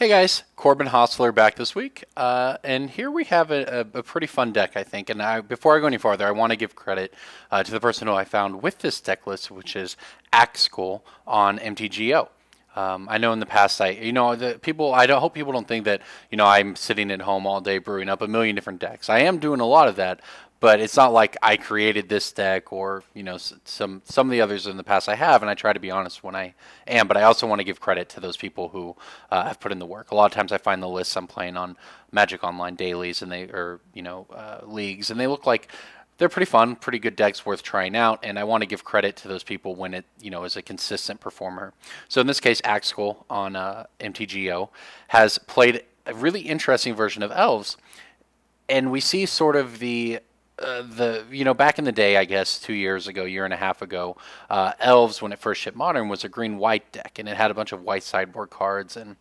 Hey guys, Corbin Hostler back this week, and here we have a pretty fun deck, I think. And before I go any farther, I want to give credit to the person who I found with this deck list, which is Axkull on MTGO. I know in the past, the people, I don't hope people don't think that, I'm sitting at home all day brewing up a million different decks. I am doing a lot of that, but it's not like I created this deck or, some of the others in the past I have, and I try to be honest when I am, but I also want to give credit to those people who have put in the work. A lot of times I find the lists I'm playing on Magic Online dailies and leagues, and they look like they're pretty fun, pretty good decks worth trying out, and I want to give credit to those people when it, is a consistent performer. So in this case, Axkull on MTGO has played a really interesting version of Elves, and we see sort of back in the day, I guess 2 years ago, year and a half ago, Elves, when it first shipped Modern, was a green-white deck, and it had a bunch of white sideboard cards and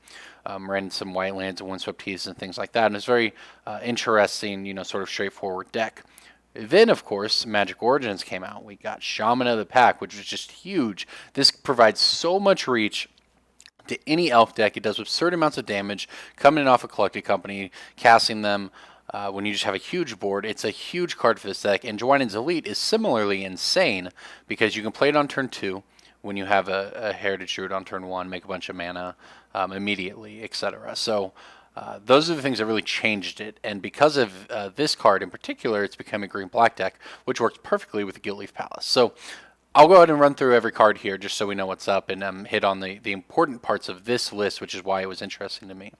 ran some white lands and windswept heaths and things like that. And it's very interesting, sort of straightforward deck. Then, of course, Magic Origins came out. We got Shaman of the Pack, which was just huge. This provides so much reach to any elf deck. It does absurd amounts of damage, coming in off a collected company, casting them. When you just have a huge board, it's a huge card for this deck. And Jweinen's Elite is similarly insane because you can play it on turn 2 when you have a Heritage Druid on turn 1, make a bunch of mana immediately, etc. So those are the things that really changed it. And because of this card in particular, it's become a green-black deck, which works perfectly with the Guildleaf Palace. So I'll go ahead and run through every card here just so we know what's up and hit on the important parts of this list, which is why it was interesting to me.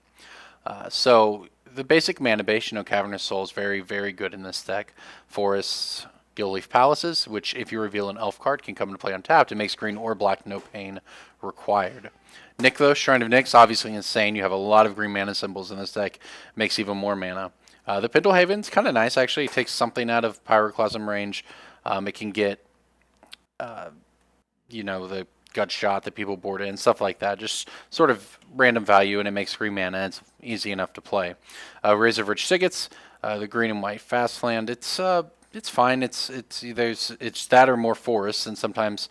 So the basic mana base, Cavernous Soul is very, very good in this deck. Forests, Guildleaf Palaces, which if you reveal an elf card can come into play untapped. It makes green or black, no pain required. Nykthos, Shrine of Nyx, obviously insane. You have a lot of green mana symbols in this deck. Makes even more mana. The Pendelhaven's kind of nice, actually. It takes something out of Pyroclasm range. It can get, the gut shot that people board in, stuff like that. Just sort of random value, and it makes green mana. It's easy enough to play. Razorverge Siggets, the green and white fast land. It's fine. It's that or more forests, and sometimes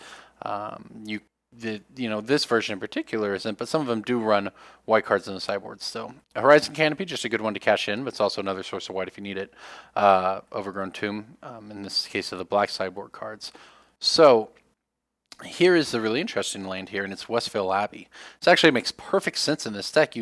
this version in particular isn't, but some of them do run white cards in the sideboard still. A Horizon Canopy, just a good one to cash in, but it's also another source of white if you need it. Overgrown Tomb, in this case of the black sideboard cards. So here is the really interesting land here, and it's Westvale Abbey. This actually makes perfect sense in this deck.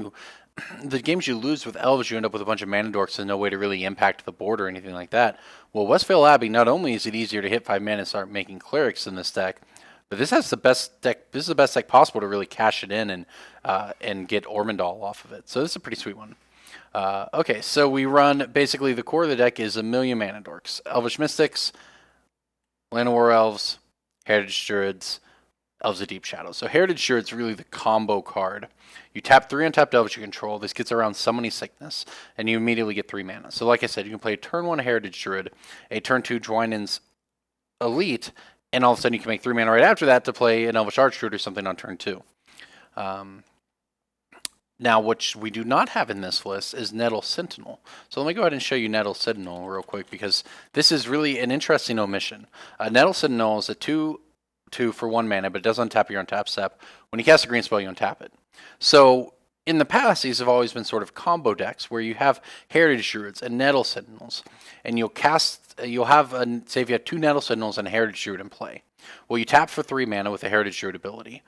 The games you lose with Elves, you end up with a bunch of mana dorks and no way to really impact the board or anything like that. Well, Westvale Abbey, not only is it easier to hit 5 mana and start making clerics in this deck, but this has the best deck. This is the best deck possible to really cash it in and get Ormondal off of it. So this is a pretty sweet one. Okay, so we run basically the core of the deck is a million mana dorks: Elvish Mystics, Llanowar Elves, Heritage Druids, Elves of Deep Shadow. So Heritage Druid's really the combo card. You tap 3 untapped Elves you control. This gets around Summoning Sickness, and you immediately get 3 mana. So like I said, you can play a turn 1 Heritage Druid, a turn 2 Jweinen's Elite, and all of a sudden you can make 3 mana right after that to play an Elvish Archdruid or something on turn 2. Now, what we do not have in this list is Nettle Sentinel. So let me go ahead and show you Nettle Sentinel real quick, because this is really an interesting omission. Nettle Sentinel is a 2/2 for 1 mana, but it does untap your untap step. When you cast a green spell, you untap it. So in the past, these have always been sort of combo decks where you have Heritage Druids and Nettle Sentinels, and say if you have 2 Nettle Sentinels and a Heritage Druid in play. Well, you tap for 3 mana with a Heritage Druid ability.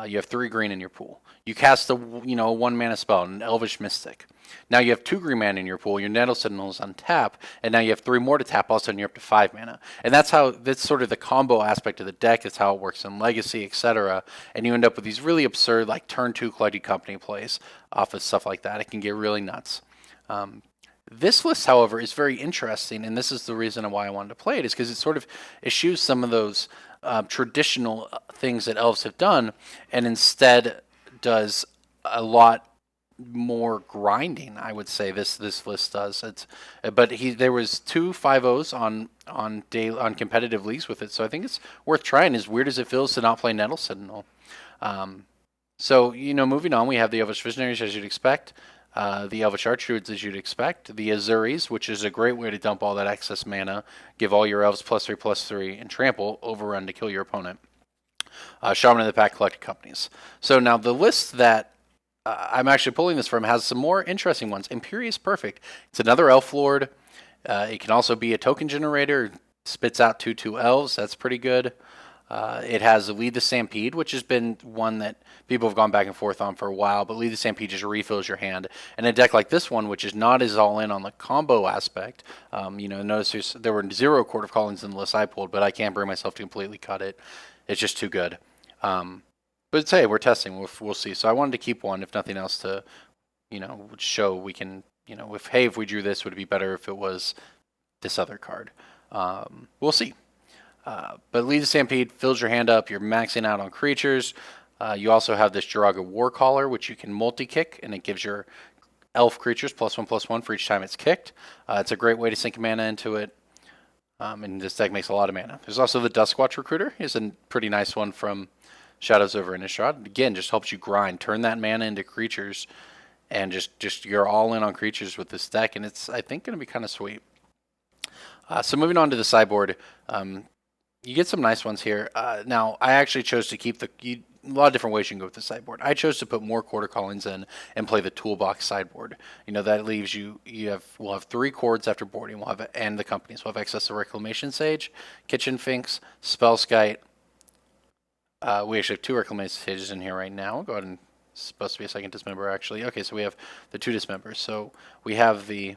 You have 3 green in your pool. You cast a 1 mana spell, an Elvish Mystic. Now you have 2 green mana in your pool. Your Nettle Sentinels on tap, and now you have 3 more to tap. All of a sudden, you're up to 5 mana, and that's sort of the combo aspect of the deck. That's how it works in Legacy, etc. And you end up with these really absurd, like turn 2 collected company plays off of stuff like that. It can get really nuts. This list, however, is very interesting, and this is the reason why I wanted to play it, is because it sort of eschews some of those traditional things that Elves have done, and instead does a lot more grinding. I would say this list does. There was 2 5-0s on competitive leagues with it, so I think it's worth trying. As weird as it feels to not play Nettle Sentinel. So moving on, we have the Elvish Visionaries as you'd expect. The Elvish Archdruids as you'd expect, the Azuris, which is a great way to dump all that excess mana, give all your Elves +3/+3, and trample, overrun to kill your opponent. Shaman of the Pack, collected companies. So now the list that I'm actually pulling this from has some more interesting ones. Imperious Perfect. It's another Elf Lord. It can also be a token generator. Spits out 2/2 elves. That's pretty good. It has Lead the Stampede, which has been one that people have gone back and forth on for a while, but Lead the Stampede just refills your hand. And a deck like this one, which is not as all in on the combo aspect, notice there were 0 Court of Callings in the list I pulled, but I can't bring myself to completely cut it. It's just too good. But hey, we're testing. We'll see. So I wanted to keep one, if nothing else, to show we can. If we drew this, would it be better if it was this other card? We'll see. But Lead the Stampede fills your hand up. You're maxing out on creatures. You also have this Jiraga Warcaller, which you can multi-kick, and it gives your elf creatures +1/+1 for each time it's kicked. It's a great way to sink mana into it. And this deck makes a lot of mana. There's also the Duskwatch Recruiter. It's a pretty nice one from Shadows over Innistrad. Again, just helps you grind. Turn that mana into creatures, and just you're all in on creatures with this deck, and it's, I think, going to be kind of sweet. So moving on to the sideboard, you get some nice ones here. Now, I actually chose to keep a lot of different ways you can go with the sideboard. I chose to put more Quarter Callings in and play the toolbox sideboard. That leaves we'll have 3 chords after boarding. And the companies will have access to Reclamation Sage, Kitchen Finks, Spellskite. We actually have 2 Reclamation Sages in here right now. I'll go ahead and, it's supposed to be a second Dismember actually. Okay, so we have the 2 Dismembers. So we have the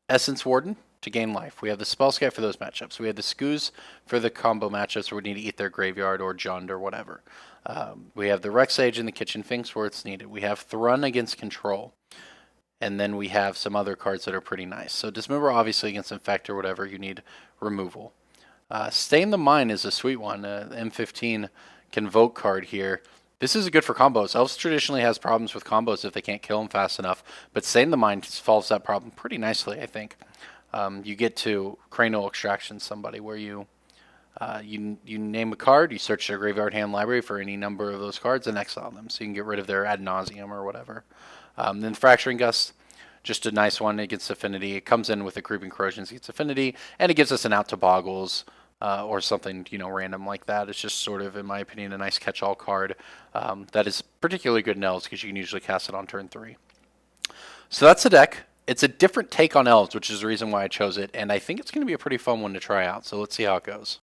Essence Warden to gain life. We have the Spellskite for those matchups. We have the Skoos for the combo matchups where we need to eat their graveyard or Jund or whatever. We have the Rex Sage and the Kitchen Finks where it's needed. We have Thrun against Control. And then we have some other cards that are pretty nice. So Dismember obviously against Infect or whatever, you need removal. Stain the Mind is a sweet one. M15 Convoke card here. This is good for combos. Elves traditionally has problems with combos if they can't kill them fast enough, but Stain the Mind solves that problem pretty nicely, I think. You get to Cranial Extraction somebody where you name a card, you search their graveyard, hand, library for any number of those cards and exile them, so you can get rid of their ad nauseum or whatever. Then Fracturing Gust, just a nice one against Affinity. It comes in with a Creeping Corrosions against Affinity, and it gives us an out to Boggles or something random like that. It's just sort of, in my opinion, a nice catch-all card that is particularly good in Elves because you can usually cast it on turn 3. So that's the deck. It's a different take on Elves, which is the reason why I chose it, and I think it's going to be a pretty fun one to try out, so let's see how it goes.